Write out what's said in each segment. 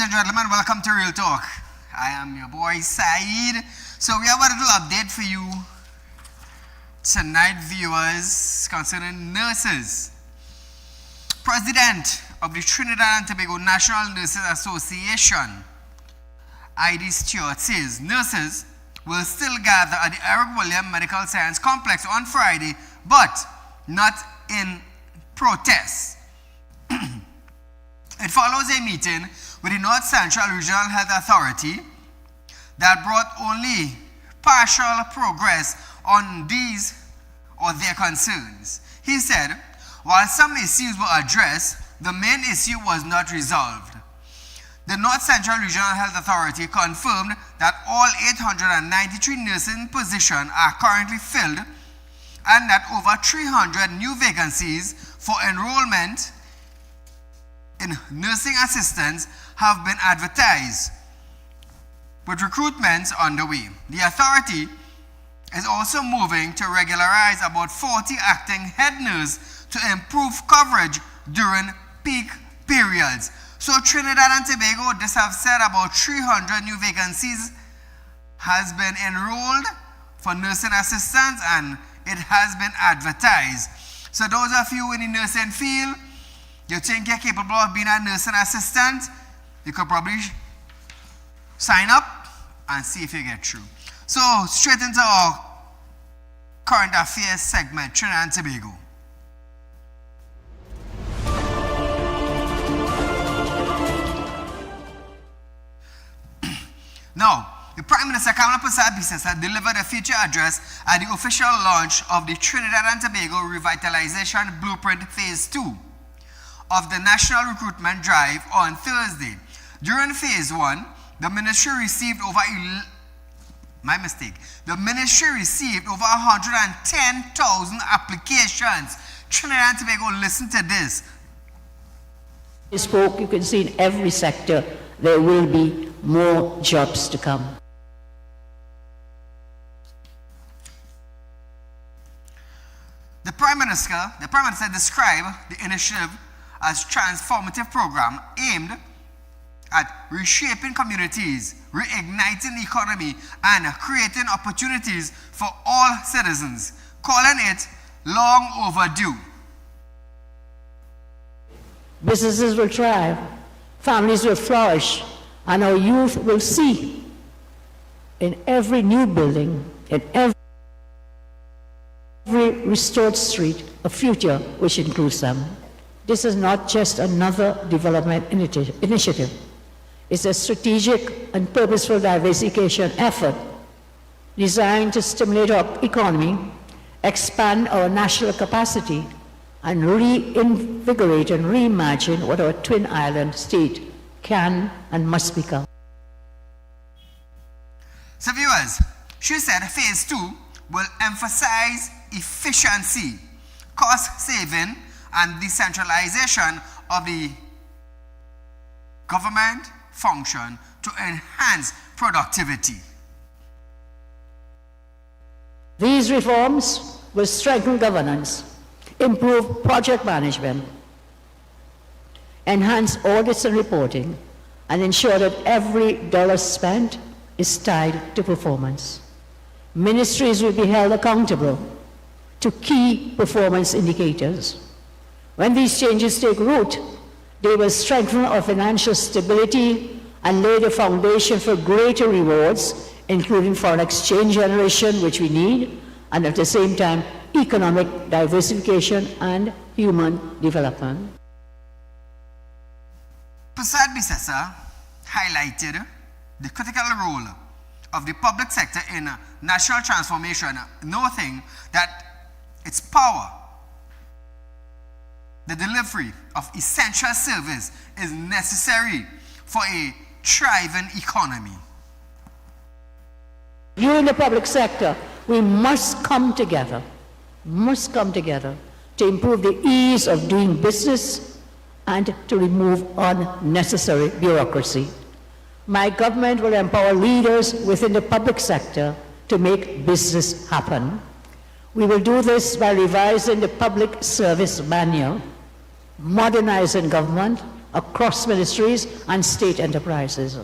and gentlemen, welcome to Real Talk. I am your boy Saeed. So we have a little update for you tonight, viewers, concerning nurses. President of the Trinidad and Tobago National Nurses Association, ID Stewart, says nurses will still gather at the Eric William Medical Science Complex on Friday, but not in protest. It follows a meeting with the North Central Regional Health Authority that brought only partial progress on these or their concerns. He said, while some issues were addressed, the main issue was not resolved. The North Central Regional Health Authority confirmed that all 893 nursing positions are currently filled and that over 300 new vacancies for enrollment in nursing assistants have been advertised, with recruitments underway. The authority is also moving to regularize about 40 acting head nurses to improve coverage during peak periods. So Trinidad and Tobago, this have said about 300 new vacancies has been enrolled for nursing assistants and it has been advertised. So those of you in the nursing field, you think you're capable of being a nursing assistant, you could probably sign up and see if you get through. So straight into our current affairs segment, Trinidad and Tobago. Now, the Prime Minister Kamala Persad had delivered a feature address at the official launch of the Trinidad and Tobago Revitalization Blueprint Phase 2 of the National Recruitment Drive on Thursday. During Phase 1, the ministry received over 110,000 applications. Trinidad and Tobago, listen to this. You spoke, you can see in every sector there will be more jobs to come. The Prime Minister described the initiative as transformative program aimed at reshaping communities, reigniting the economy, and creating opportunities for all citizens, calling it long overdue. Businesses will thrive, families will flourish, and our youth will see in every new building, in every restored street, a future which includes them. This is not just another development initiative. It's a strategic and purposeful diversification effort designed to stimulate our economy, expand our national capacity, and reinvigorate and reimagine what our twin island state can and must become. So viewers, she said Phase 2 will emphasize efficiency, cost saving, and decentralization of the government function to enhance productivity. These reforms will strengthen governance, improve project management, enhance audits and reporting, and ensure that every dollar spent is tied to performance. Ministries will be held accountable to key performance indicators. When these changes take root, they will strengthen our financial stability and lay the foundation for greater rewards, including foreign exchange generation, which we need, and at the same time, economic diversification and human development. Persad highlighted the critical role of the public sector in national transformation, noting that its power, the delivery of essential service, is necessary for a thriving economy. You in the public sector, we must come together to improve the ease of doing business and to remove unnecessary bureaucracy. My government will empower leaders within the public sector to make business happen. We will do this by revising the Public Service Manual, modernizing government, across ministries and state enterprises.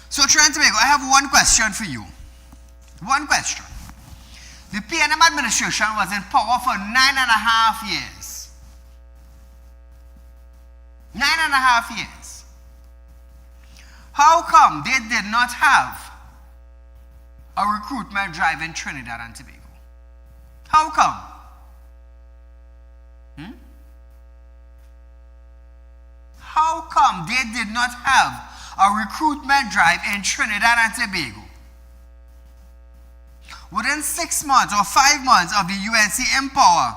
So, Trinidad and Tobago, I have one question for you. One question. The PNM administration was in power for 9.5 years. 9.5 years. How come they did not have a recruitment drive in Trinidad and Tobago? How come? How come they did not have a recruitment drive in Trinidad and Tobago? Within 6 months or 5 months of the UNC in power,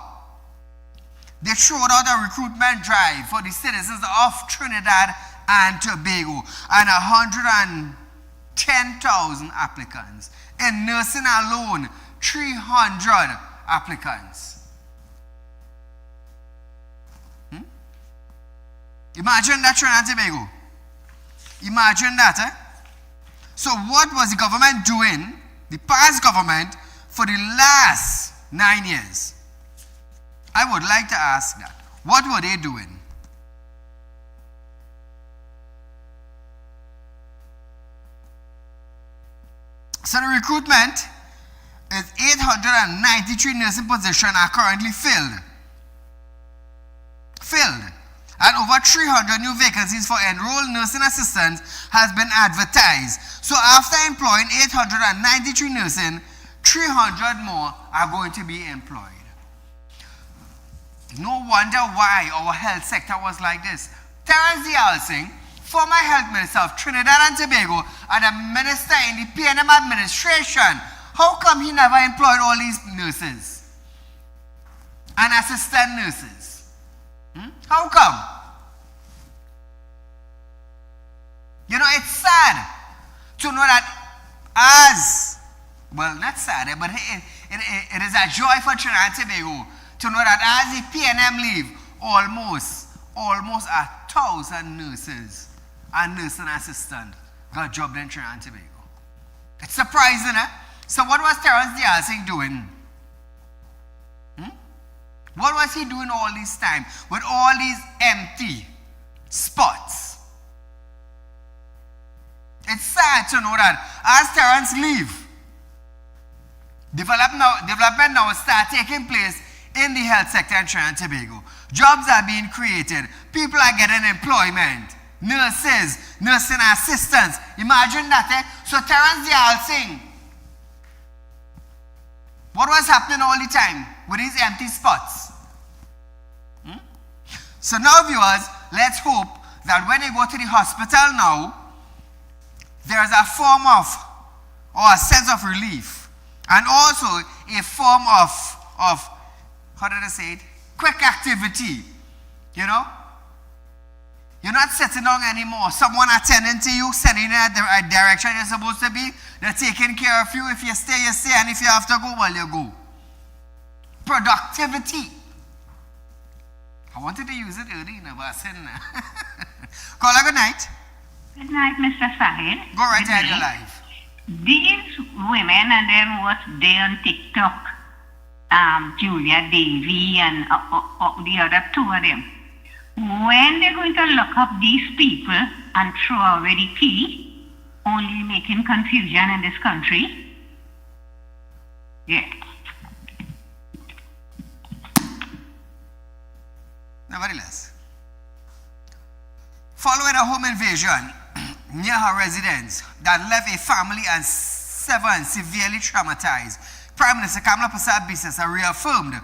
they showed out a recruitment drive for the citizens of Trinidad and Tobago and 110,000 applicants. In nursing alone, 300 applicants. Imagine that, Trinidad and Tobago. Imagine that, eh? So what was the government doing, the past government, for the last 9 years? I would like to ask that. What were they doing? So the recruitment is 893 nursing positions are currently filled. And over 300 new vacancies for enrolled nursing assistants has been advertised. So after employing 893 nursing, 300 more are going to be employed. No wonder why our health sector was like this. Terence Singh, former health minister of Trinidad and Tobago and a minister in the PNM administration, how come he never employed all these nurses and assistant nurses? How come? You know, it's sad to know that not sad, but it is a joy for Trinidad and Tobago to know that as the PNM leave, almost 1,000 nurses and nursing assistants got job in Trinidad and Tobago. It's surprising, eh? So what was Terence Singh doing? What was he doing all this time with all these empty spots? It's sad to know that as Terence leave, development now start taking place in the health sector in Trinidad and Tobago. Jobs are being created. People are getting employment. Nurses, nursing assistants. Imagine that, eh? So Terence Singh, what was happening all the time with these empty spots? So now, viewers, let's hope that when they go to the hospital now, there's a form of, or a sense of relief, and also a form of how did I say it? Quick activity, you know? You're not sitting down anymore. Someone attending to you, sending you in a direction you're supposed to be. They're taking care of you. If you stay, you stay, and if you have to go, well, you go. Productivity. I wanted to use it early, but I said no. Caller, good night. Good night, Mr. Saieed. Go right ahead, you're live. These women, and then what they on TikTok, Julia Davy and the other two of them, when they're going to look up these people and throw away the key, only making confusion in this country? Yeah. Nevertheless, following a home invasion near her residence that left a family and 7 severely traumatized, Prime Minister Kamala Persad-Bissess reaffirmed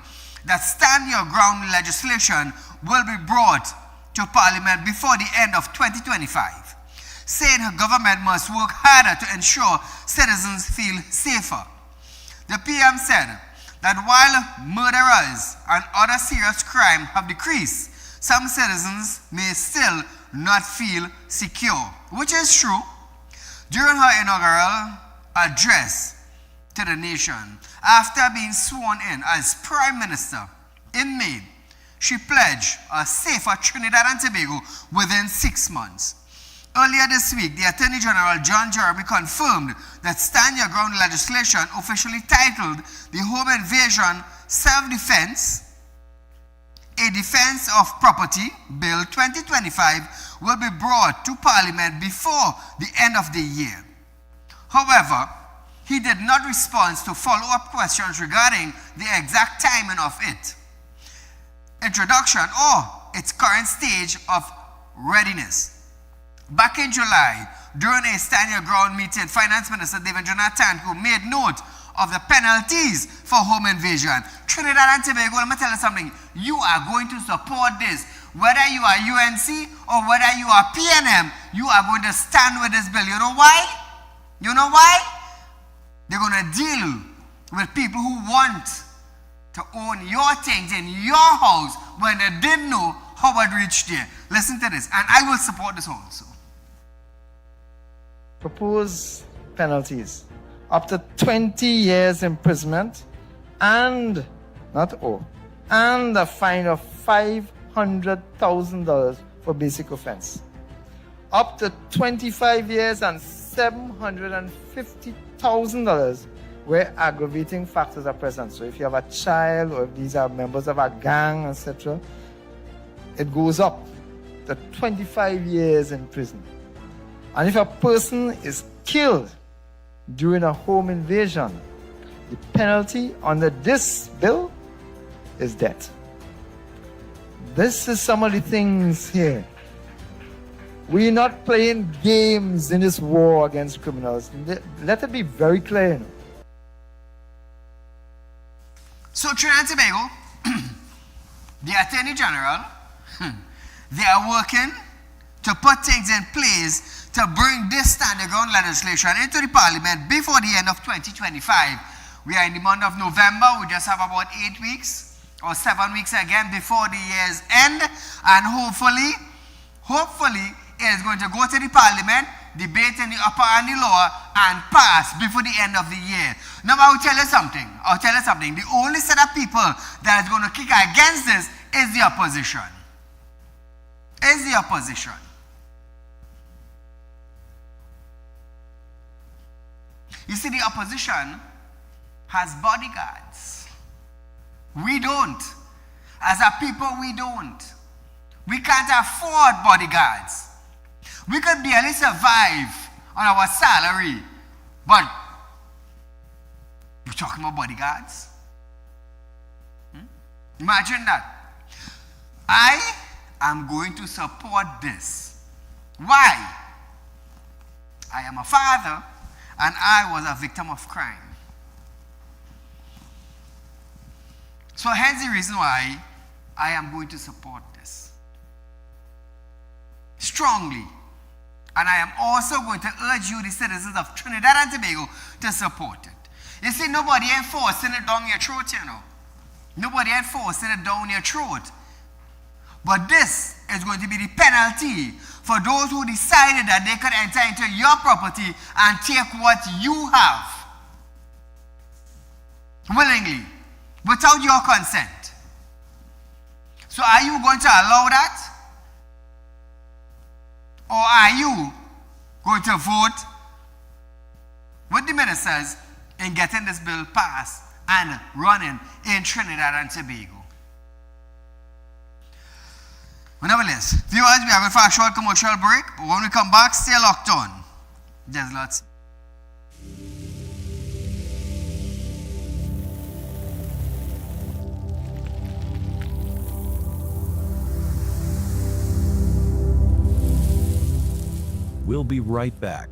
that stand your ground legislation will be brought to Parliament before the end of 2025, saying her government must work harder to ensure citizens feel safer. The PM said that while murderers and other serious crime have decreased, some citizens may still not feel secure, which is true. During her inaugural address to the nation, after being sworn in as Prime Minister in May, she pledged a safer Trinidad and Tobago within 6 months. Earlier this week, the Attorney General John Jeremy confirmed that Stand Your Ground legislation, officially titled the Home Invasion Self-Defense, a Defense of Property Bill 2025 will be brought to Parliament before the end of the year. However, he did not respond to follow-up questions regarding the exact timing of it, introduction, or its current stage of readiness. Back in July, during a stand your ground meeting, Finance Minister David Jonathan, who made note of the penalties for home invasion. Trinidad and Tobago, let me tell you something. You are going to support this. Whether you are UNC or whether you are PNM, you are going to stand with this bill. You know why? You know why? They're going to deal with people who want to own your things in your house when they didn't know how it reached there. Listen to this, and I will support this also. Propose penalties up to 20 years imprisonment and and a fine of $500,000 for basic offense. Up to 25 years and $750,000 where aggravating factors are present. So if you have a child or if these are members of a gang, etc., it goes up to 25 years in prison. And if a person is killed during a home invasion, the penalty under this bill is death. This is some of the things here. We're not playing games in this war against criminals. Let it be very clear. You know. So Trinidad and Tobago, the Attorney General, they are working to put things in place to bring this standing ground legislation into the Parliament before the end of 2025. We are in the month of November. We just have about 8 weeks or 7 weeks again before the year's end. And hopefully, it is going to go to the Parliament, debate in the upper and the lower, and pass before the end of the year. Now, I'll tell you something. The only set of people that is going to kick against this is the opposition. You see, the opposition has bodyguards. We don't. As a people, we don't. We can't afford bodyguards. We could barely survive on our salary, but we're talking about bodyguards? Imagine that. I am going to support this. Why? I am a father, and I was a victim of crime. So hence the reason why I am going to support this strongly. And I am also going to urge you, the citizens of Trinidad and Tobago, to support it. You see, nobody enforcing it down your throat, you know. Nobody enforcing it down your throat. But this is going to be the penalty for those who decided that they could enter into your property and take what you have willingly, without your consent. So are you going to allow that? Or are you going to vote with the ministers in getting this bill passed and running in Trinidad and Tobago? Nevertheless, viewers, we are going for a short commercial break. But when we come back, stay locked on. There's lots. We'll be right back.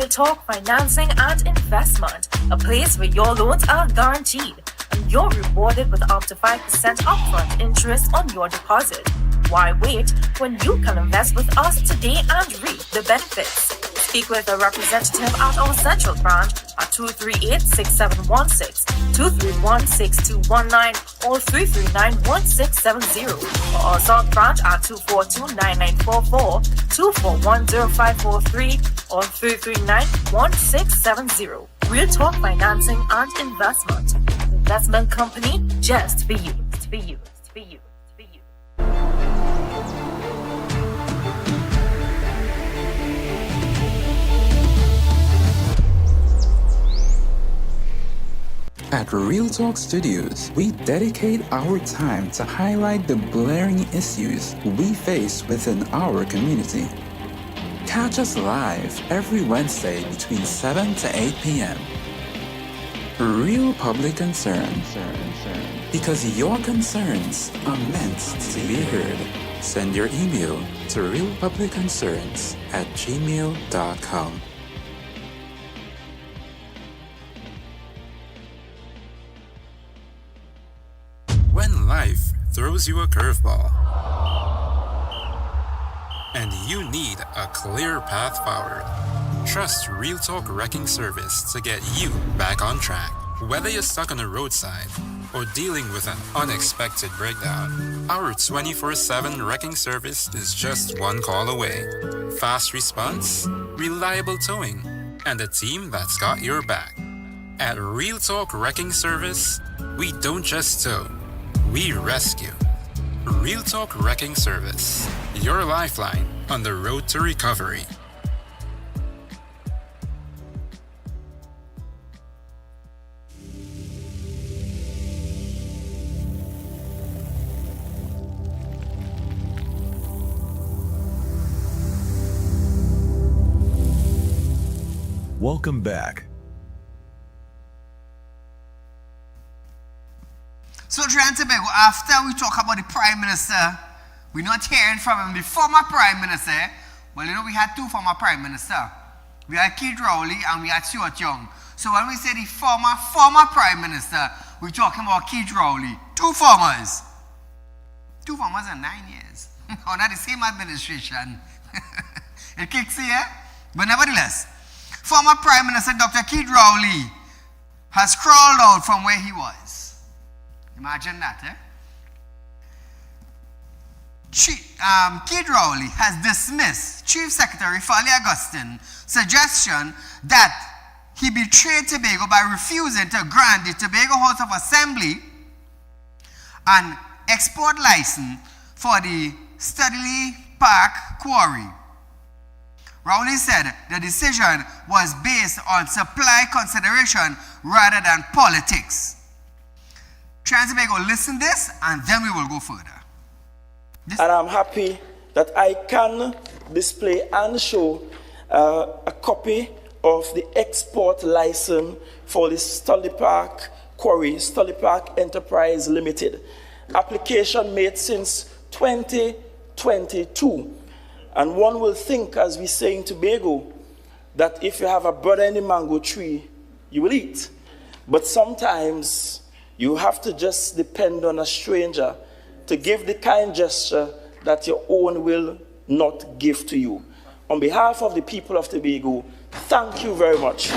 Real Talk Financing and Investment, a place where your loans are guaranteed and you're rewarded with up to 5% upfront interest on your deposit. Why wait when you can invest with us today and reap the benefits? Speak with a representative at our central branch at 238-6716, 231-6219, or 339-1670, or our south branch at 242-9944, 241-0543, or 339-1670. Real Talk Financing and Investment. Investment company just for you. For you. For you. For you. At Real Talk Studios, we dedicate our time to highlight the blaring issues we face within our community. Catch us live every Wednesday between 7 to 8 p.m. Real Public Concern. Because your concerns are meant to be heard. Send your email to realpublicconcerns@gmail.com. When life throws you a curveball and you need a clear path forward, trust Real Talk Wrecking Service to get you back on track. Whether you're stuck on the roadside or dealing with an unexpected breakdown, our 24/7 wrecking service is just one call away. Fast response, reliable towing, and a team that's got your back. At Real Talk Wrecking Service, we don't just tow, we rescue. Real Talk Wrecking Service, your lifeline on the road to recovery. Welcome back. So Trinidad and Tobago, after we talk about the Prime Minister, we're not hearing from him, the former Prime Minister. Well, you know, we had two former Prime Minister. We had Keith Rowley and we had Stuart Young. So when we say the former Prime Minister, we're talking about Keith Rowley. Two formers. 2 formers in 9 years. Under the same administration. It kicks here. But nevertheless, former Prime Minister Dr. Keith Rowley has crawled out from where he was. Imagine that, eh? Keith Rowley has dismissed Chief Secretary Fali Augustine suggestion that he betrayed Tobago by refusing to grant the Tobago House of Assembly an export license for the Studley Park quarry. Rowley said the decision was based on supply consideration rather than politics. Trinidad and Tobago, listen this, and then we will go further. And I'm happy that I can display and show a copy of the export license for the Studley Park Quarry, Studley Park Enterprise Limited. Application made since 2022. And one will think, as we say in Tobago, that if you have a brother in the mango tree, you will eat. But sometimes you have to just depend on a stranger to give the kind gesture that your own will not give to you. On behalf of the people of Tobago, thank you very much.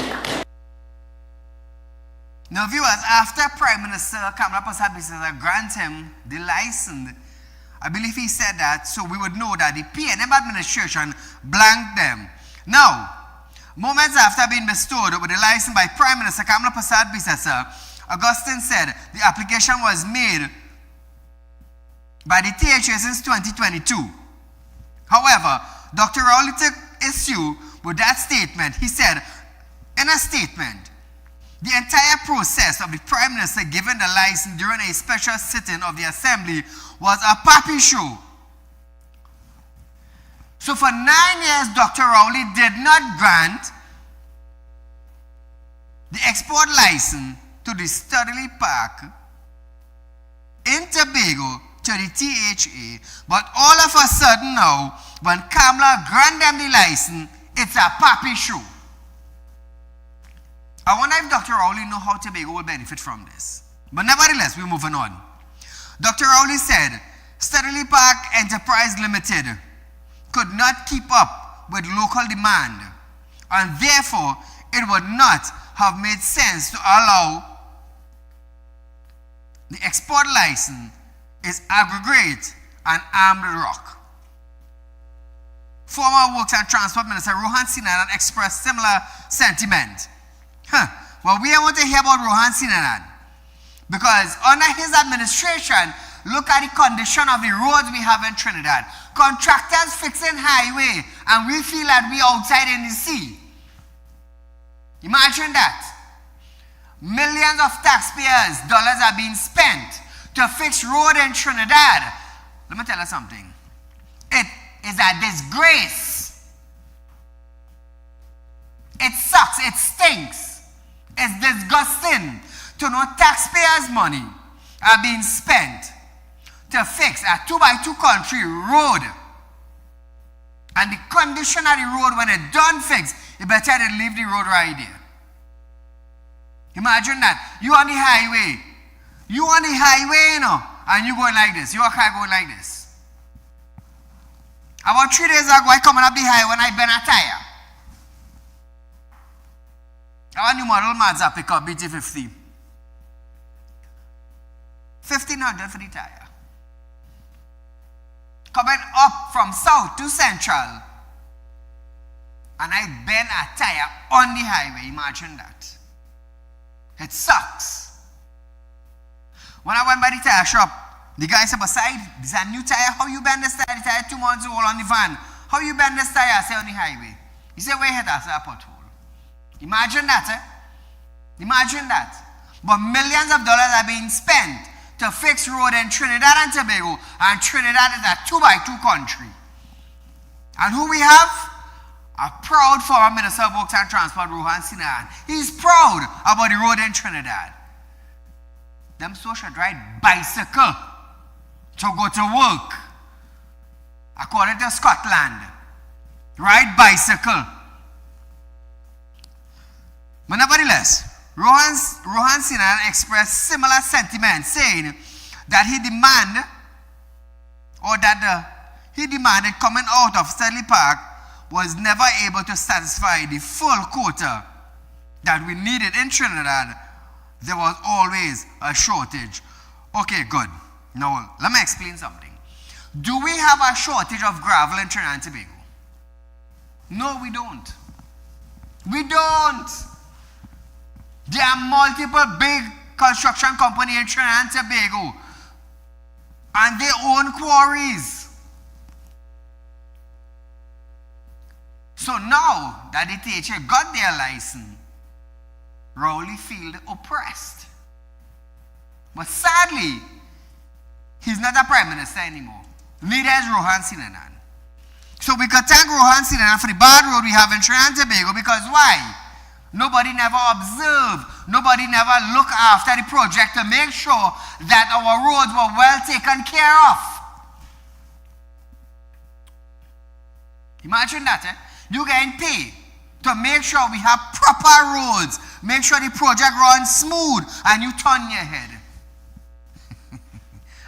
Now viewers, after Prime Minister Kamala Persad grant him the license, I believe he said that so we would know that the PNM administration blanked them. Now, moments after being bestowed with the license by Prime Minister Kamala Persad Augustine said the application was made by the THA since 2022. However, Dr. Rowley took issue with that statement. He said in a statement, the entire process of the Prime Minister giving the license during a special sitting of the Assembly was a puppy show. So for 9 years, Dr. Rowley did not grant the export license to the Studley Park in Tobago to the THA, but all of a sudden now, when Kamala grant them the license, it's a puppy show. I wonder if Dr. Rowley know how Tobago will benefit from this. But nevertheless, we're moving on. Dr. Rowley said, Steadily Park Enterprise Limited could not keep up with local demand, and therefore it would not have made sense to allow the export license is aggregate and armed rock. Former Works and Transport Minister Rohan Sinanan expressed similar sentiment. Well, we want to hear about Rohan Sinanan, because under his administration, look at the condition of the roads we have in Trinidad. Contractors fixing highway, and we feel that we outside in the sea. Imagine that. Millions of taxpayers' dollars are being spent to fix road in Trinidad. Let me tell you something. It is a disgrace. It sucks. It stinks. It's disgusting to know taxpayers' money are being spent to fix a 2x2 country road. And the condition of the road, when it's done fixed, you better leave the road right there. Imagine that. You on the highway. You on the highway, you know, and you going like this. Your car going like this. About 3 days ago, I coming up the highway when I bent a tire. Our new model Mazda pickup BT50. 1,500 for the tire. Coming up from south to central, and I bent a tire on the highway. Imagine that. It sucks. When I went by the tire shop, the guy said, "Beside, this is a new tire. How you bend this tire? The tire 2 months old on the van. How you bend this tire?" I say, "On the highway." He said, "Where hit?" I said, "A pothole." Imagine that, Imagine that. But millions of dollars are being spent to fix road in Trinidad and Tobago, and Trinidad is a 2x2 country. And who we have? A proud former Minister of Works and Transport, Rohan Sinanan. He's proud about the road in Trinidad. Them so should ride bicycle to go to work. According to Scotland, ride bicycle. But nevertheless, Rohan Sinanan expressed similar sentiments, saying that he demanded coming out of Steadily Park was never able to satisfy the full quota that we needed in Trinidad. There was always a shortage. Okay, good. Now, let me explain something. Do we have a shortage of gravel in Trinidad and Tobago? No, we don't. We don't. There are multiple big construction companies in Trinidad and Tobago, and they own quarries. So now that the THA got their license, Rowley feel oppressed. But sadly, he's not a prime minister anymore. Neither is Rohan Sinanan. So we could thank Rohan Sinanan for the bad road we have in Trinidad and Tobago, because why? Nobody never observed, nobody never looked after the project to make sure that our roads were well taken care of. Imagine that, You getting paid to make sure we have proper roads, make sure the project runs smooth, and you turn your head.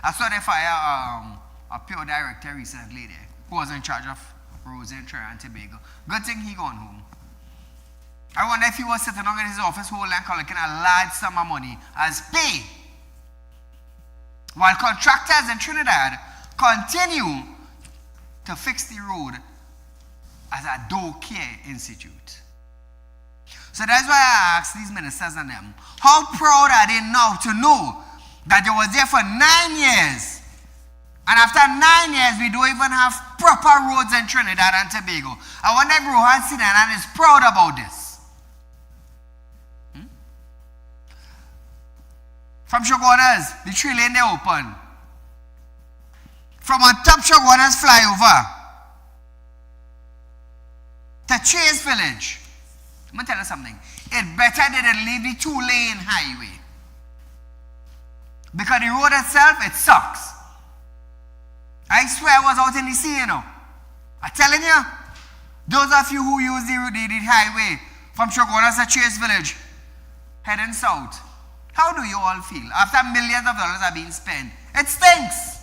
I saw they fire a pure director recently there, who was in charge of roads in Trinidad and Tobago. Good thing he gone home. I wonder if he was sitting down in his office whole and collecting a large sum of money as pay, while contractors in Trinidad continue to fix the road as a door care institute. So that's why I asked these ministers and them, how proud are they now to know that they was there for 9 years, and after 9 years we don't even have proper roads in Trinidad and Tobago? I wonder if Rohan Sinanan is proud about this. From Shoguana's, the 3 lane they open. From on top Shoguana's flyover to Chase Village. Let me tell you something. It better they didn't leave the 2-lane highway, because the road itself, it sucks. I swear I was out in the sea, I'm telling you, those of you who use the highway from Shoguana's to Chase Village, heading south. How do you all feel after millions of dollars are being spent? It stinks.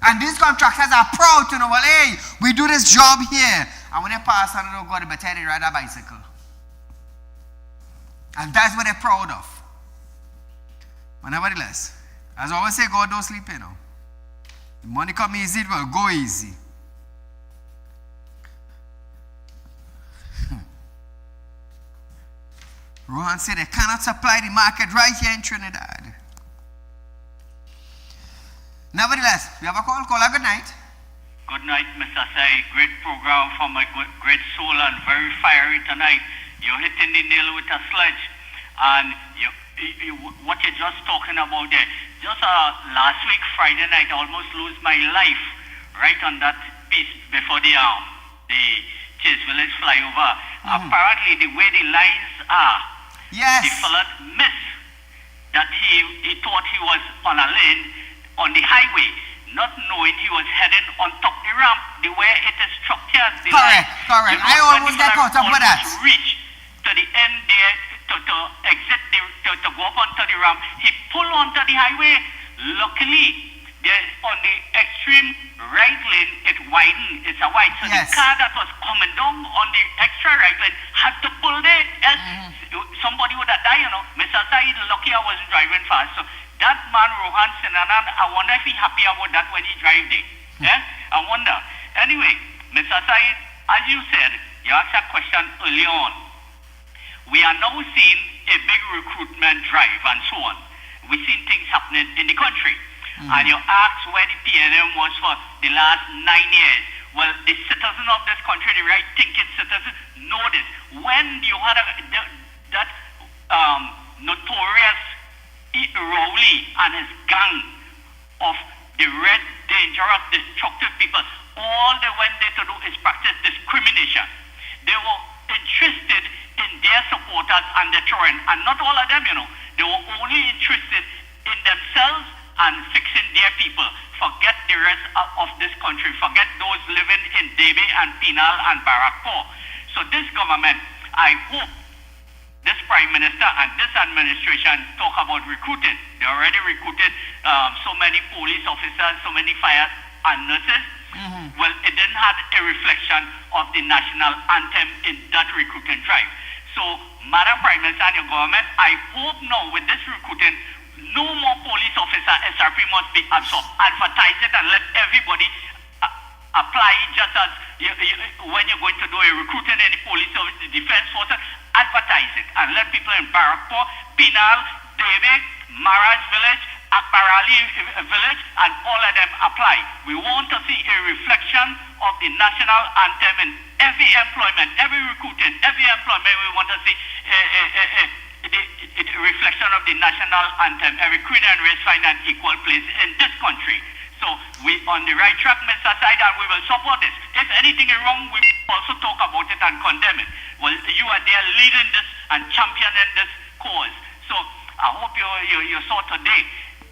And these contractors are proud to know, well, hey, we do this job here. And when they pass on the road, they better they ride a bicycle. And that's what they're proud of. But nevertheless, as I always say, God don't sleep, you know. The money come easy, it will go easy. Rohan said they cannot supply the market right here in Trinidad. Nevertheless, we have a call. Caller, good night. Good night, Mr. Sai. Great program from a great soul and very fiery tonight. You're hitting the nail with a sledge. And what you're just talking about there, just last week, Friday night, I almost lose my life right on that piece before the Chase Village flyover. Apparently, the way the lines are, the fella missed that he thought he was on a lane on the highway, not knowing he was heading on top the ramp, the way it is structured. Correct. I almost get caught up with that. Reach to the end there, to exit, to go up onto the ramp. He pulled onto the highway. Luckily, on the extreme right lane, it widened. It's a wide. So the car that was coming down on the extra right lane had to pull there. Else somebody would have died, you know. Mr. Saeed, lucky I wasn't driving fast. So that man, Rohan Sinanan, I wonder if he's happy about that when he drives there. I wonder. Anyway, Mr. Saeed, as you said, you asked a question early on. We are now seeing a big recruitment drive and so on. We've seen things happening in the country. And you asked where the PNM was for the last 9 years. Well, the citizens of this country, the right-thinking citizens, know this. When you had that notorious Rowley and his gang of the red, dangerous, destructive people, all they went there to do is practice discrimination. They were interested in their supporters and their children, and not all of them, you know. They were only interested in themselves and fixing their people. Forget the rest of this country. Forget those living in Debe and Pinal and Barrackpore. So this government, I hope this Prime Minister and this administration talk about recruiting. They already recruited so many police officers, so many fire and nurses. Well, it didn't have a reflection of the national anthem in that recruiting drive. So, Madam Prime Minister and your government, I hope now with this recruiting, no more police officer SRP must be absorbed. Advertise it and let everybody apply just as when you're going to do a recruiting in the police service, the defense forces, advertise it and let people in Barrackpore, Pinal, Debe, Maras Village, Akbarali Village, and all of them apply. We want to see a reflection of the national anthem in every employment, every recruiting, every employment. We want to see the reflection of the national anthem. Every creed and race find an equal place in this country. So we on the right track, Mr. Said, and we will support this. If anything is wrong, we also talk about it and condemn it. Well, you are there leading this and championing this cause. So I hope you saw today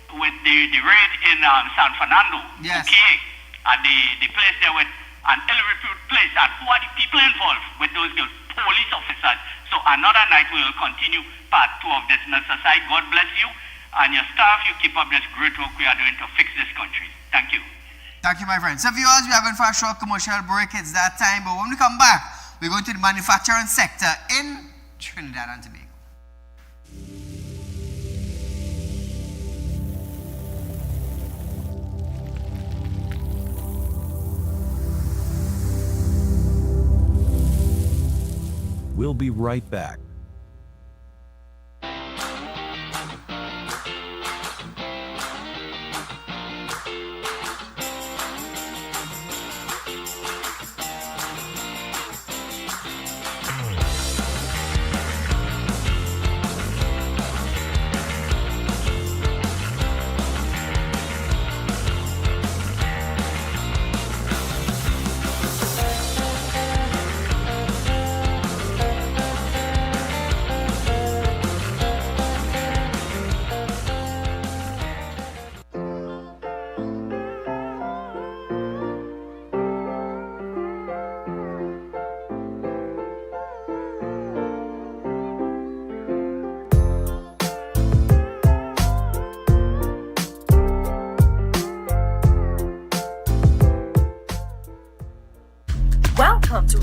with the raid in San Fernando, okay, at the place there with an ill-reputed place, and who are the people involved with those police officers. So another night we will continue part 2 of this, Mr. Said. God bless you and your staff. You keep up this great work we are doing to fix this country. Thank you. Thank you, my friend. So viewers, we are going for a short commercial break. It's that time, but when we come back, we're going to the manufacturing sector in Trinidad and Tobago. We'll be right back.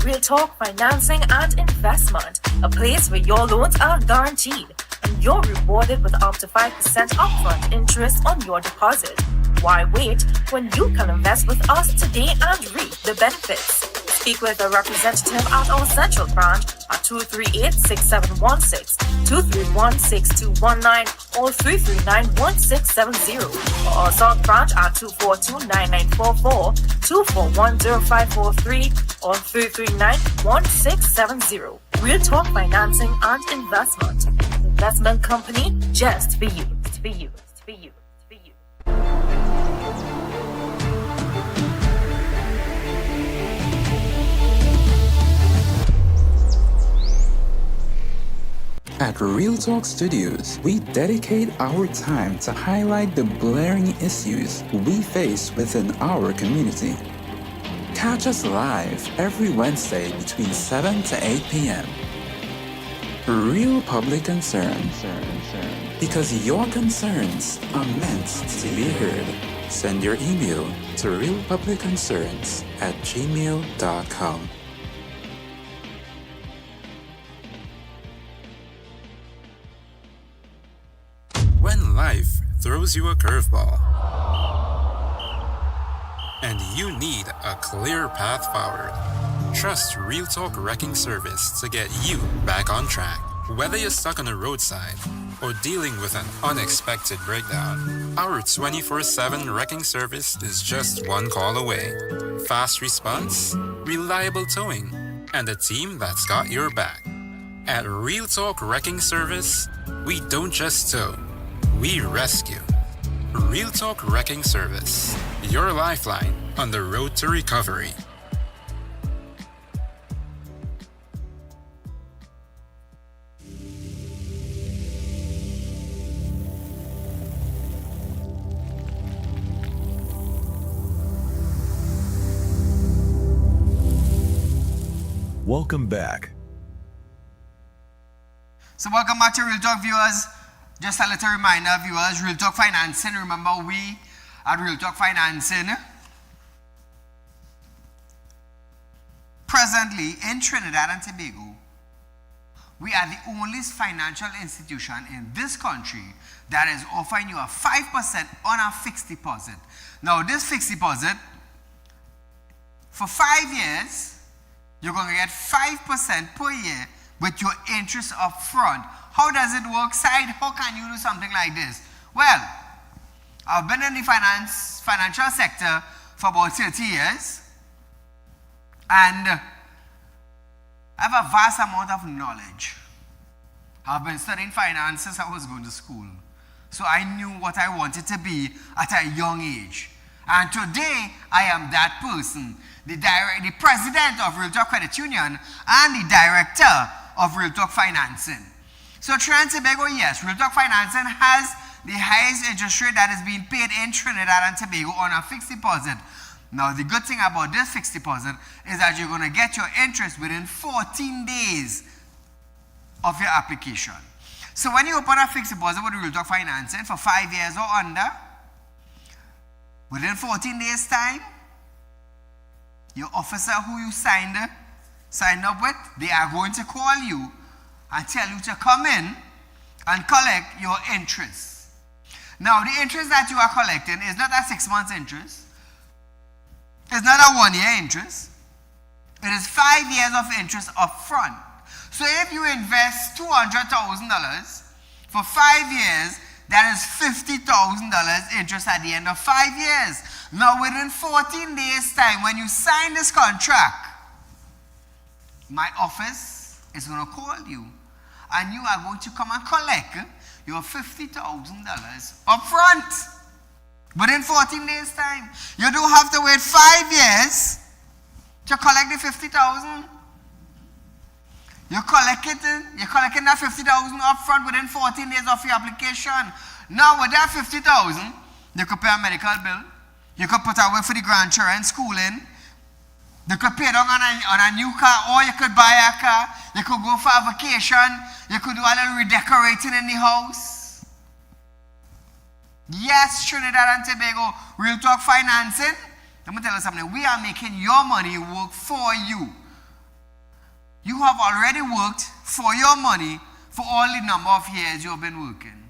Real Talk Financing and Investment, a place where your loans are guaranteed and you're rewarded with up to 5% upfront interest on your deposit. Why wait when you can invest with us today and reap the benefits? Speak with a representative at our central branch at 238-6716, 231-6219, or 339-1670, or our south branch at 242-9944, 241-0543, or 339-1670. Real Talk Financing and Investment. Investment company just for you. For you. For you. For you. At Real Talk Studios, we dedicate our time to highlight the blaring issues we face within our community. Catch us live every Wednesday between 7 to 8 p.m. Real Public Concern. Because your concerns are meant to be heard. Send your email to realpublicconcerns@gmail.com. When life throws you a curveball and you need a clear path forward, trust Real Talk Wrecking Service to get you back on track. Whether you're stuck on a roadside or dealing with an unexpected breakdown, our 24/7 wrecking service is just one call away. Fast response, reliable towing, and a team that's got your back. At Real Talk Wrecking Service, we don't just tow, we rescue. Real Talk Wrecking Service, your lifeline on the road to recovery. Welcome back. So welcome back to Real Talk, viewers. Just a little reminder, viewers, Real Talk Financing. Remember, we at Real Talk Financing, presently in Trinidad and Tobago, we are the only financial institution in this country that is offering you a 5% on a fixed deposit. Now, this fixed deposit, for 5 years, you're going to get 5% per year with your interest up front. How does it work, Said? How can you do something like this? Well, I've been in the financial sector for about 30 years, and I have a vast amount of knowledge. I've been studying finance since I was going to school, so I knew what I wanted to be at a young age. And today, I am that person, the president of Real Talk Credit Union and the director of Real Talk Financing. So Trinidad and Tobago, yes, Real Talk Financing has the highest interest rate that is being paid in Trinidad and Tobago on a fixed deposit. Now, the good thing about this fixed deposit is that you're going to get your interest within 14 days of your application. So when you open a fixed deposit with Real Talk Financing for 5 years or under, within 14 days' time, your officer who you signed up with, they are going to call you and tell you to come in and collect your interest. Now, the interest that you are collecting is not a 6 months interest. It's not a 1 year interest. It is 5 years of interest up front. So if you invest $200,000 for 5 years, that is $50,000 interest at the end of 5 years. Now, within 14 days' time, when you sign this contract, my office is going to call you, and you are going to come and collect your $50,000 up front. Within 14 days' time. You don't have to wait 5 years to collect the $50,000. You're collecting that $50,000 up front within 14 days of your application. Now, with that $50,000, you could pay a medical bill. You could put away for the grandchildren schooling. You could pay down on a new car, or you could buy a car. You could go for a vacation. You could do a little redecorating in the house. Yes, Trinidad and Tobago, Real Talk Financing. Let me tell you something. We are making your money work for you. You have already worked for your money for all the number of years you have been working.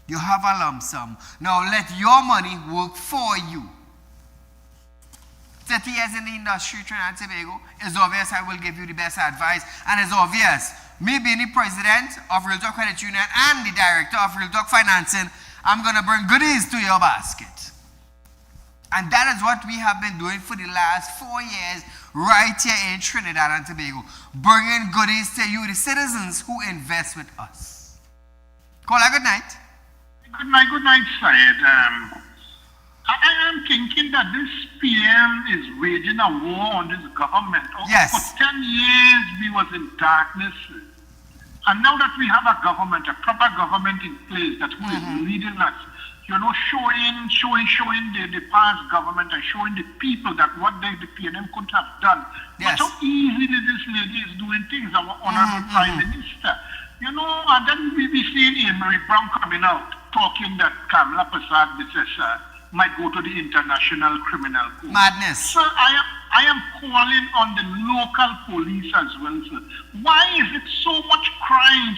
You have a lump sum. Now let your money work for you. 30 years in the industry, Trinidad and Tobago, it's obvious I will give you the best advice, and it's obvious, me being the president of Real Talk Credit Union and the director of Real Talk Financing, I'm going to bring goodies to your basket. And that is what we have been doing for the last 4 years right here in Trinidad and Tobago, bringing goodies to you, the citizens who invest with us. Caller, good night. Good night, Saieed. I am thinking that this PM is waging a war on this government. Yes. For 10 years we was in darkness. And now that we have a government, a proper government in place that who is leading us, showing the past government and showing the people that what the PNM could have done. Yes. But how easily this lady is doing things, our honorable Prime Minister. And then we be seeing Emery Brown coming out talking that Kamala Prasad, might go to the International Criminal Court. Madness. So I am calling on the local police as well, sir. Why is it so much crime?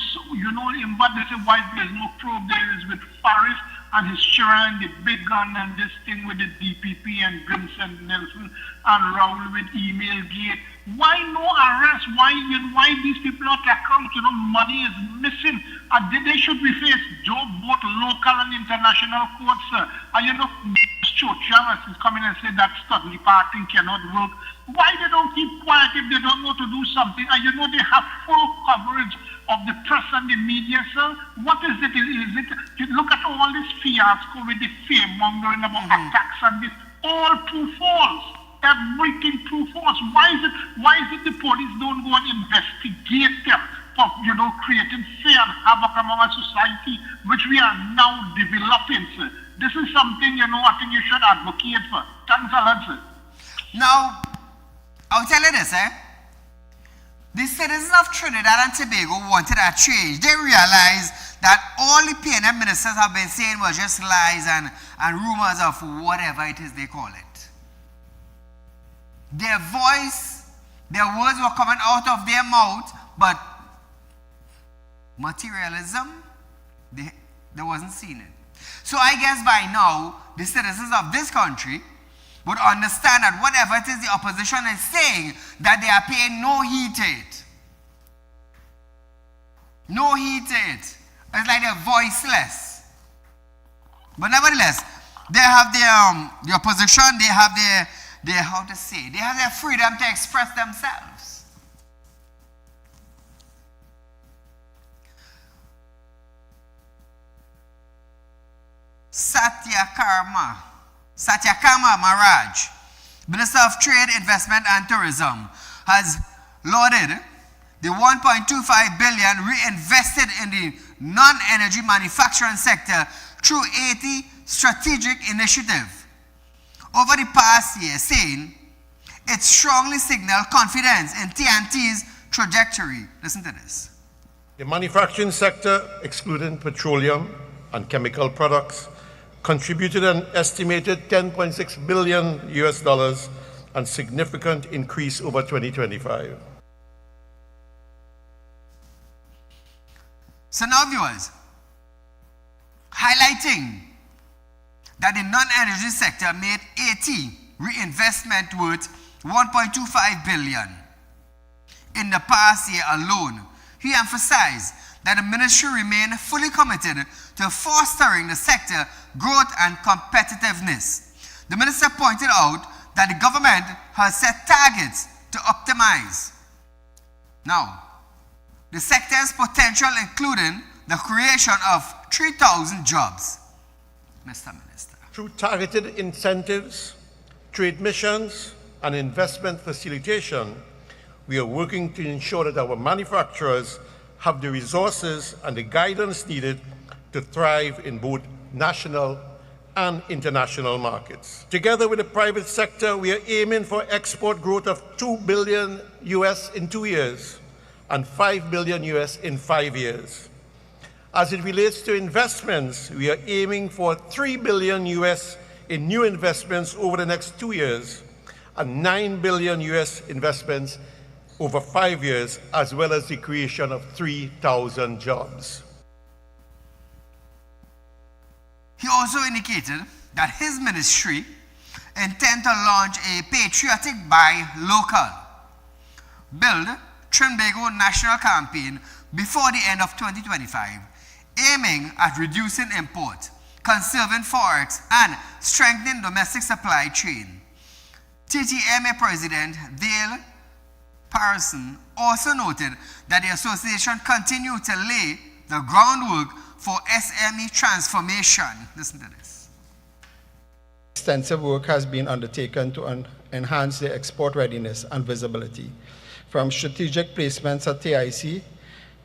In what they say, why there's no probe there is with Faris and his children, the big gun, and this thing with the DPP and Vincent Nelson and Raul with email gate. Why no arrest? Why these people not account? Money is missing. And they should be faced both local and international courts, sir. And Chamas is coming and say that study parting cannot work. Why they don't keep quiet if they don't know to do something? And they have full coverage of the press and the media, sir. What is it? You look at all this fiasco with the fear mongering about attacks and this, all true false. Everything true false. Why is it the police don't go and investigate them for creating fear and havoc among our society, which we are now developing, sir? This is something I think you should advocate for. Thanks a lot, sir. Now, I'll tell you this, the citizens of Trinidad and Tobago wanted a change. They realized that all the PNM ministers have been saying was just lies and rumors of whatever it is they call it. Their voice, their words were coming out of their mouth, but materialism, they wasn't seen it. So I guess by now, the citizens of this country would understand that whatever it is the opposition is saying, that they are paying no heed to it. No heed to it. It's like they're voiceless. But nevertheless, they have the opposition, they have their they have their freedom to express themselves. Satyakama Maharaj, Minister of Trade, Investment and Tourism, has lauded the 1.25 billion reinvested in the non-energy manufacturing sector through 80 strategic initiatives over the past year, saying it strongly signaled confidence in TNT's trajectory. Listen to this. The manufacturing sector, excluding petroleum and chemical products, contributed an estimated $10.6 billion and significant increase over 2025. So now, viewers, highlighting that the non-energy sector made 80 reinvestment worth $1.25 billion in the past year alone. He emphasized that the ministry remained fully committed to fostering the sector growth and competitiveness. The minister pointed out that the government has set targets to optimize. Now, the sector's potential, including the creation of 3,000 jobs. Mr. Minister. Through targeted incentives, trade missions, and investment facilitation, we are working to ensure that our manufacturers have the resources and the guidance needed to thrive in both national and international markets. Together with the private sector, we are aiming for export growth of $2 billion in 2 years and $5 billion in 5 years. As it relates to investments, we are aiming for $3 billion in new investments over the next 2 years and $9 billion investments over 5 years, as well as the creation of 3,000 jobs. He also indicated that his ministry intend to launch a patriotic buy local, build Trinbago national campaign before the end of 2025, aiming at reducing import, conserving forex, and strengthening domestic supply chain. TTMA President Dale Parson also noted that the association continued to lay the groundwork for SME transformation. Listen to this. Extensive work has been undertaken to enhance their export readiness and visibility, from strategic placements at TIC,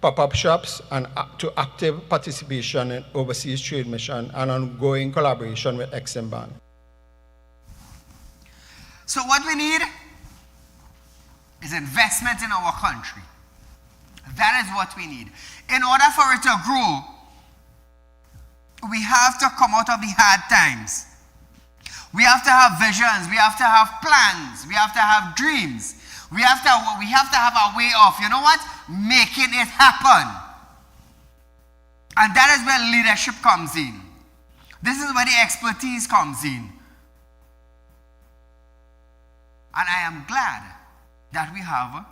pop-up shops, and to active participation in overseas trade mission and ongoing collaboration with Exim Bank. So what we need is investment in our country. That is what we need. In order for it to grow, we have to come out of the hard times. We have to have visions. We have to have plans. We have to have dreams. We have to have a way of, you know what? Making it happen. And that is where leadership comes in. This is where the expertise comes in. And I am glad that we have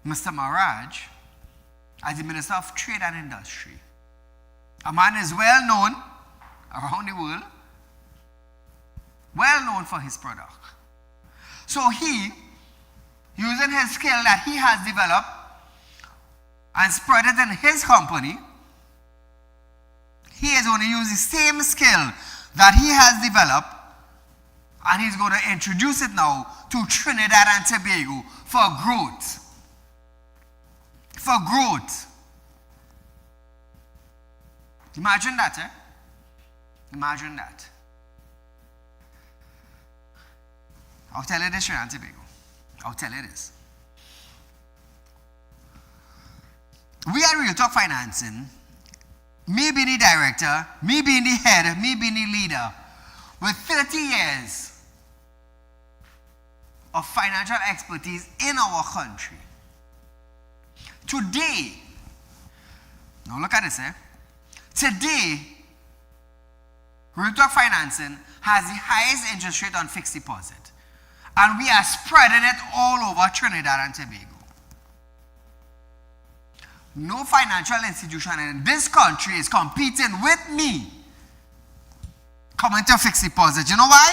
Mr. Maharaj as the Minister of Trade and Industry. A man is well known around the world, well known for his product. So he, using his skill that he has developed and spread it in his company, he is going to use the same skill that he has developed, and he's going to introduce it now to Trinidad and Tobago for growth. For growth. Imagine that, eh? Imagine that. I'll tell you this, Trinidad and Tobago. I'll tell you this. We at Real Talk Financing, me being the director, me being the head, me being the leader, with 30 years of financial expertise in our country. Today, now look at this, eh? Today, Real Talk Financing has the highest interest rate on fixed deposit. And we are spreading it all over Trinidad and Tobago. No financial institution in this country is competing with me coming to fixed deposit. You know why?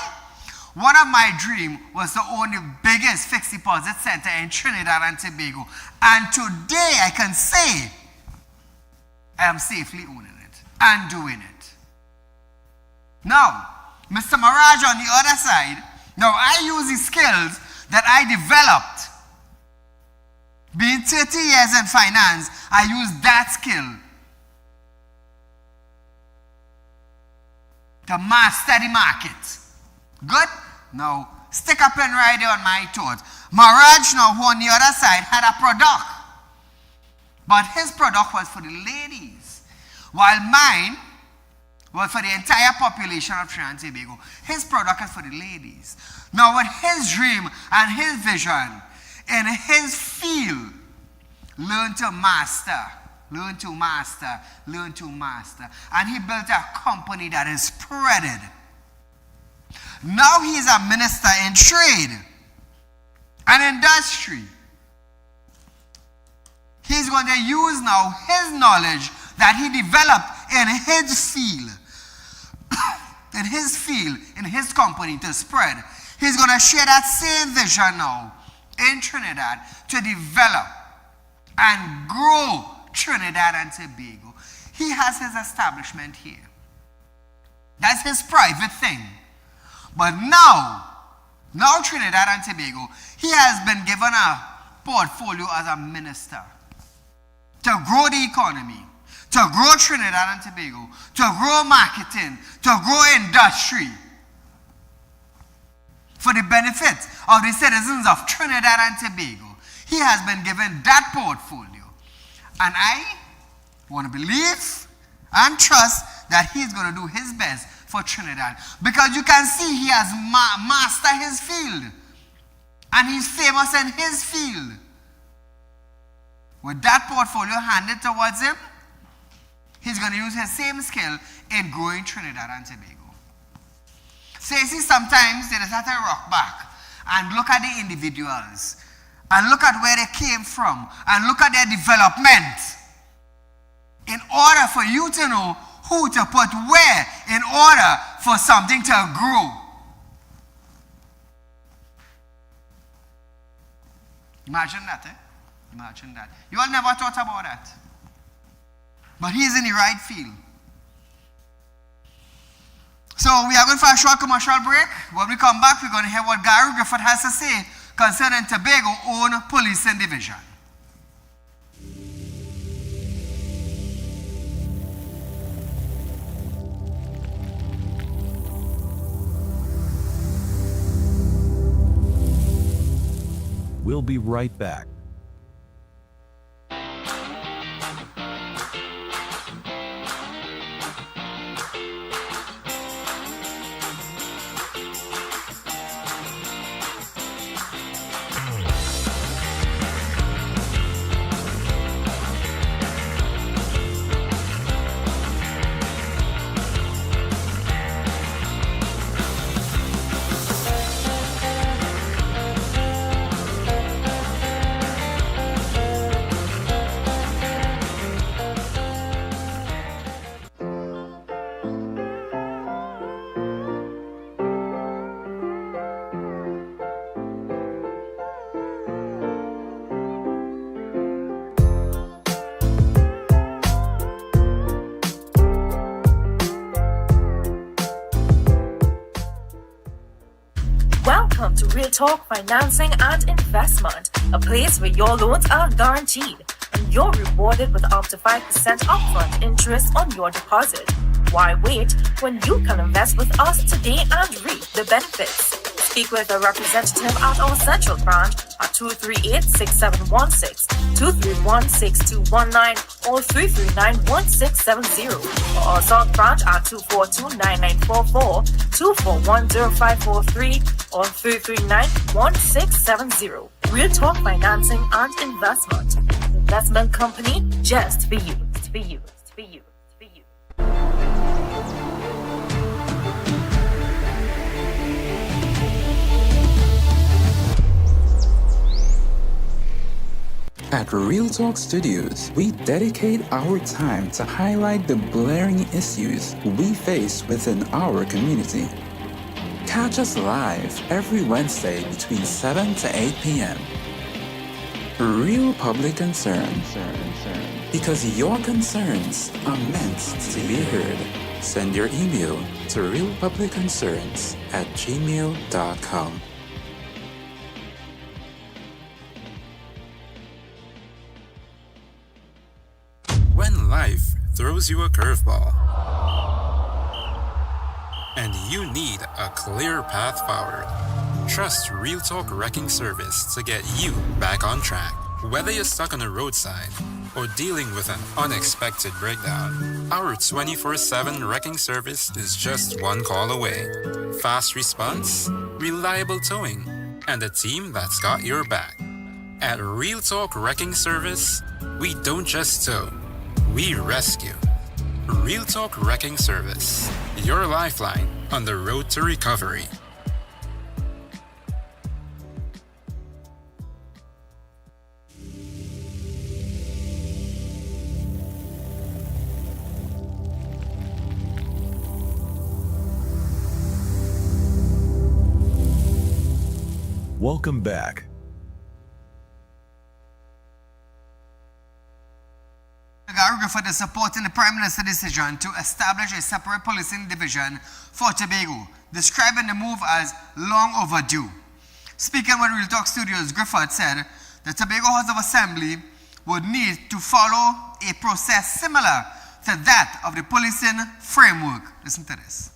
One of my dreams was to own the biggest fixed deposit center in Trinidad and Tobago. And today I can say I am safely owning it and doing it. Now, Mr. Maharaj on the other side, now I use the skills that I developed. Being 30 years in finance, I use that skill to master the market. Good? Now, stick a pen right there on my thought. Maharaj now, who on the other side, had a product. But his product was for the ladies. While mine was for the entire population of Trinidad and Tobago. His product is for the ladies. Now, with his dream and his vision, in his field, learn to master. Learn to master. Learn to master. And he built a company that is spreaded. Now he is a minister in trade and industry. He's going to use now his knowledge that he developed in his field, in his company to spread. He's going to share that same vision now in Trinidad to develop and grow Trinidad and Tobago. He has his establishment here. That's his private thing. But now Trinidad and Tobago, he has been given a portfolio as a minister to grow the economy, to grow Trinidad and Tobago, to grow marketing, to grow industry, for the benefit of the citizens of Trinidad and Tobago. He has been given that portfolio. And I want to believe and trust that he's going to do his best for Trinidad. Because you can see he has mastered his field. And he's famous in his field. with that portfolio handed towards him, he's going to use his same skill in growing Trinidad and Tobago. So you see, sometimes they just have to rock back and look at the individuals and look at where they came from and look at their development in order for you to know who to put where in order for something to grow. Imagine that, eh? Imagine that. You all never thought about that. But he's in the right field. So we are going for a short commercial break. When we come back, we're going to hear what Gary Griffith has to say concerning Tobago's own policing division. We'll be right back. Welcome to Real Talk Financing and Investment, a place where your loans are guaranteed and you're rewarded with up to 5% upfront interest on your deposit. Why wait when you can invest with us today and reap the benefits? Speak with a representative at our central branch at 238-6716, 231-6219, or 339-1670, or our south branch at 242-9944, 241-0543, or 339-1670. Real Talk Financing and Investment. Investment company just for you. For you. For you. For you. At Real Talk Studios, we dedicate our time to highlight the blaring issues we face within our community. Catch us live every Wednesday between 7 to 8 p.m. Real Public Concern. Because your concerns are meant to be heard. Send your email to realpublicconcerns@gmail.com. When life throws you a curveball and you need a clear path forward, trust Real Talk Wrecking Service to get you back on track. Whether you're stuck on a roadside or dealing with an unexpected breakdown, our 24/7 wrecking service is just one call away. Fast response, reliable towing, and a team that's got your back. At Real Talk Wrecking Service, we don't just tow, we rescue. Real Talk Wrecking Service, your lifeline on the road to recovery. Welcome back. Gary Griffith is supporting the Prime Minister's decision to establish a separate policing division for Tobago, describing the move as long overdue. Speaking with Real Talk Studios, Griffith said the Tobago House of Assembly would need to follow a process similar to that of the policing framework. Listen to this.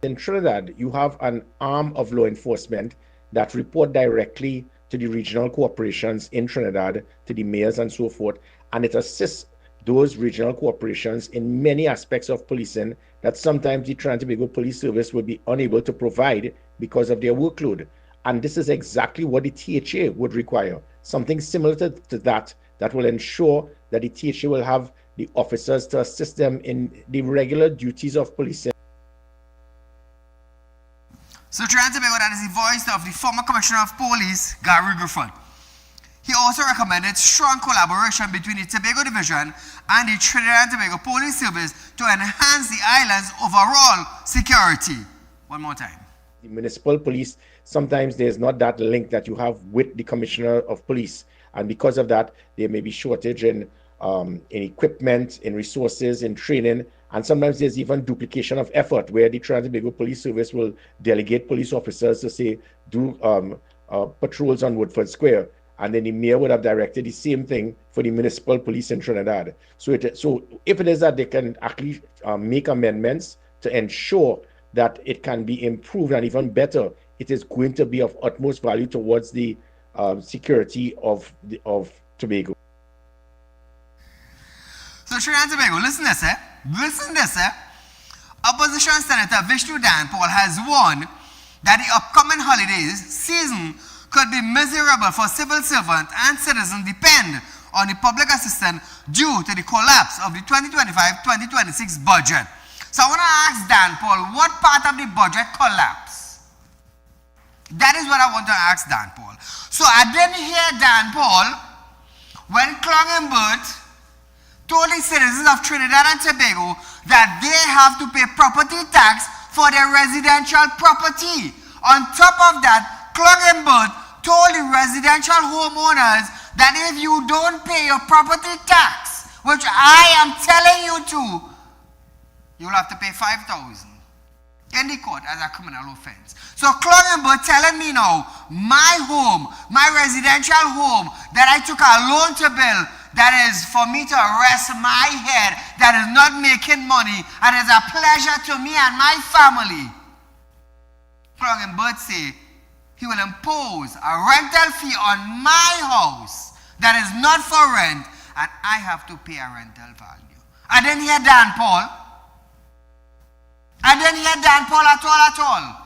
In Trinidad, you have an arm of law enforcement that report directly to the regional corporations in Trinidad, to the mayors and so forth, and it assists those regional corporations in many aspects of policing that sometimes the Trinidad and Tobago Police Service will be unable to provide because of their workload. And this is exactly what the THA would require. Something similar to that will ensure that the THA will have the officers to assist them in the regular duties of policing. So Trinidad and Tobago, that is the voice of the former Commissioner of Police, Gary Griffin. He also recommended strong collaboration between the Tobago Division and the Trinidad and Tobago Police Service to enhance the island's overall security. One more time. The municipal police, sometimes there's not that link that you have with the Commissioner of Police. And because of that, there may be shortage in equipment, in resources, in training, and sometimes there's even duplication of effort where the Trinidad and Tobago Police Service will delegate police officers to say, do patrols on Woodford Square. And then the mayor would have directed the same thing for the municipal police in Trinidad. So if it is that they can actually make amendments to ensure that it can be improved and even better, it is going to be of utmost value towards the security of Tobago. So Trinidad and Tobago, listen to this, eh? Listen to this, eh? Opposition Senator Vishnu Danpal has warned that the upcoming holidays season could be miserable for civil servants and citizens depend on the public assistance due to the collapse of the 2025-2026 budget. So I want to ask Danpal, what part of the budget collapsed? That is what I want to ask Danpal. So I didn't hear Danpal when Clongenbert told the citizens of Trinidad and Tobago that they have to pay property tax for their residential property. On top of that, Clongenbert told the residential homeowners that if you don't pay your property tax, which I am telling you to, you'll have to pay $5,000 in the court as a criminal offense. So Clongenbert telling me now, my home, my residential home that I took a loan to build, that is for me to rest my head, that is not making money, and is a pleasure to me and my family. Clongenbert say he will impose a rental fee on my house that is not for rent, and I have to pay a rental value. I didn't hear Danpal. I didn't hear Danpal at all.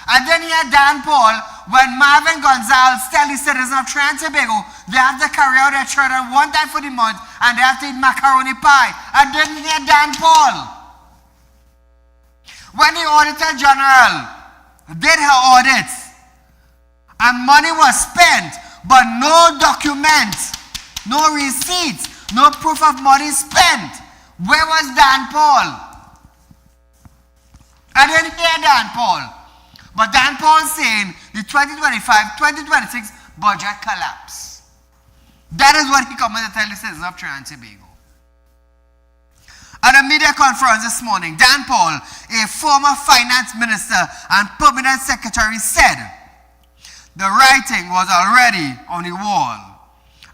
I didn't hear Danpal when Marvin Gonzalez tell the citizens of Trinidad and Tobago they have to carry out their children one time for the month and they have to eat macaroni pie. I didn't hear Danpal. When the Auditor General did her audits, and money was spent, but no documents, no receipts, no proof of money spent. Where was Danpal? I didn't hear Danpal. But Danpal saying the 2025-2026 budget collapse. That is what he comes to tell the citizens of Trinidad and Tobago. At a media conference this morning, Danpal, a former finance minister and permanent secretary, said the writing was already on the wall,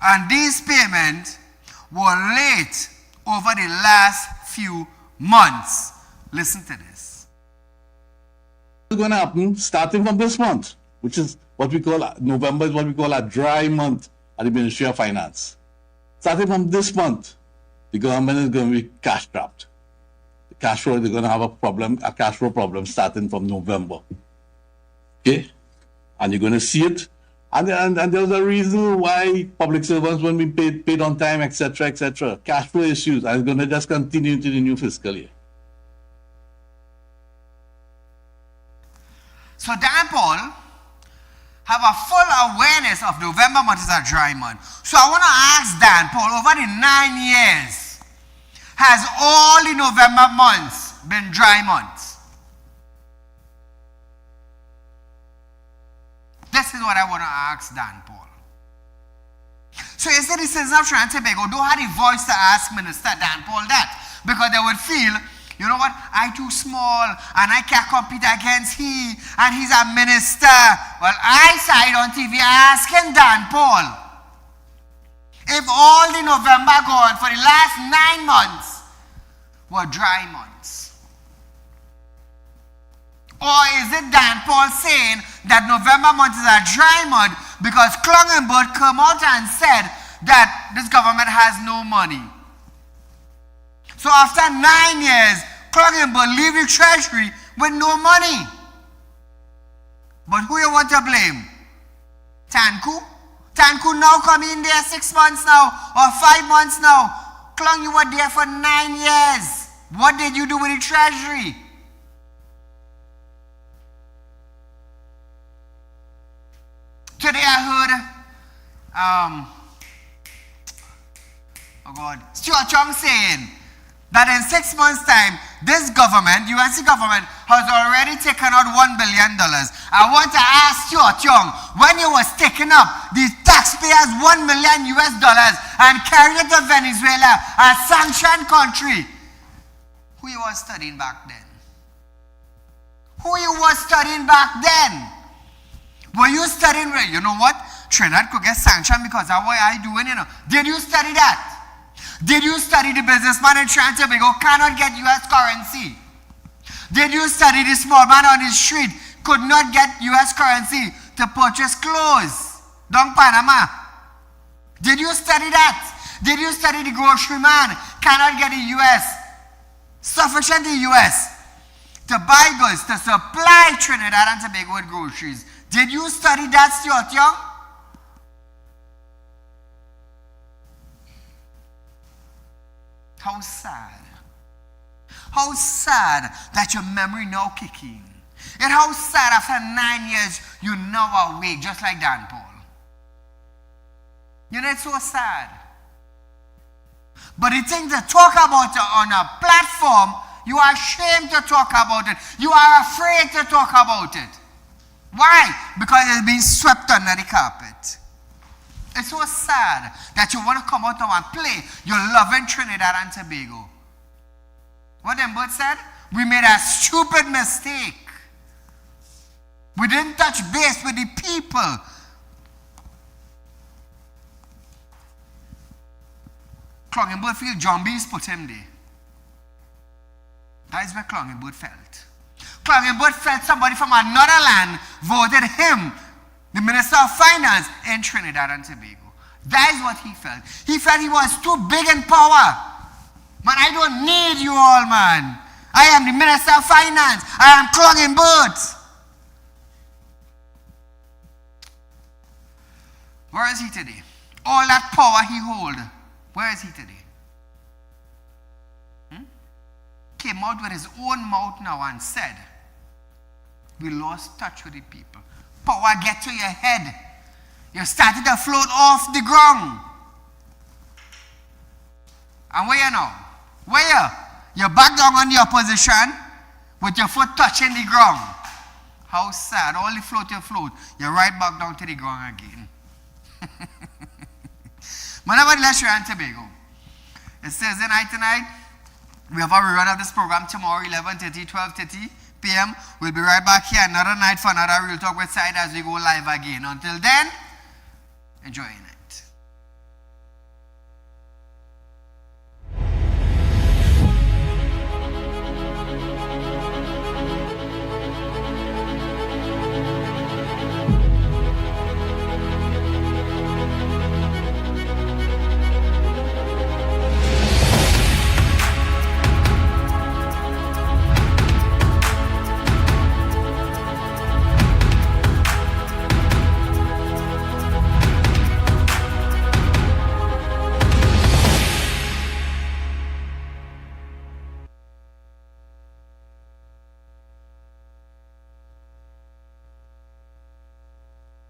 and these payments were late over the last few months. Listen to this. What's going to happen starting from this month, which is what we call November, is what we call a dry month at the Ministry of Finance. Starting from this month, the government is going to be cash strapped. The cash flow, they're going to have a cash flow problem starting from November. Okay? And you're going to see it. And there's a reason why public servants won't be paid on time, etc., etc. Cash flow issues. And it's going to just continue into the new fiscal year. So Danpal have a full awareness of November month is a dry month. So I want to ask Danpal, over the 9 years, has all the November months been dry months? This is what I want to ask Danpal. So you see, the citizens of Trinidad and Tobago don't have the voice to ask Minister Danpal that, because they would feel, you know what, I too small and I can't compete against he, and he's a minister. Well, I side on TV asking Danpal, if all the November gone for the last 9 months were dry months, or is it Danpal saying that November month is a dry month because Clongenbert come out and said that this government has no money? So after 9 years, Clongenbert leave the treasury with no money. But who you want to blame? Tanku now come in there 6 months now or 5 months now. Klong, you were there for 9 years. What did you do with the treasury? Today I heard, Stuart Chung saying that in 6 months' time, this government, UNC government, has already taken out $1 billion. I want to ask Stuart Chung, when you was taking up the taxpayers $1 million and carrying it to Venezuela, a sanctioned country, who you was studying back then? Who you was studying back then? Were you studying, you know what? Trinidad could get sanctioned because of what I doing, you know. Did you study that? Did you study the businessman in Trinidad and Tobago cannot get US currency? Did you study the small man on the street could not get US currency to purchase clothes down Panama? Did you study that? Did you study the grocery man cannot get the US, sufficient the US to buy goods, to supply Trinidad and Tobago with groceries? Did you study that, Stuart Young? How sad. How sad that your memory now kicking. And how sad after 9 years you now awake, just like Dan Paul. You know, it's so sad. But the thing to talk about on a platform, you are ashamed to talk about it. You are afraid to talk about it. Why? Because it's been swept under the carpet. It's so sad that you want to come out now and play your loving Trinidad and Tobago. What them both said? We made a stupid mistake. We didn't touch base with the people. Clongenberg feel John B's put him there. That is where Clongenberg felt. Clongenberg felt somebody from another land voted him, the Minister of Finance, in Trinidad and Tobago. That is what he felt. He felt he was too big in power. Man, I don't need you all, man. I am the Minister of Finance. I am Clongenberg. Where is he today? All that power he hold, where is he today? Came out with his own mouth now and said, we lost touch with the people. Power get to your head. You started to float off the ground. And where you now? Where you? You're back down on your position with your foot touching the ground. How sad. All the float you float, you're right back down to the ground again. Whenever let's Trinidad and Tobago. It's Thursday night tonight. We have a rerun of this program tomorrow, 11:30, 12:30 p.m. We'll be right back here another night for another Real Talk with Saieed as we go live again. Until then, enjoy it.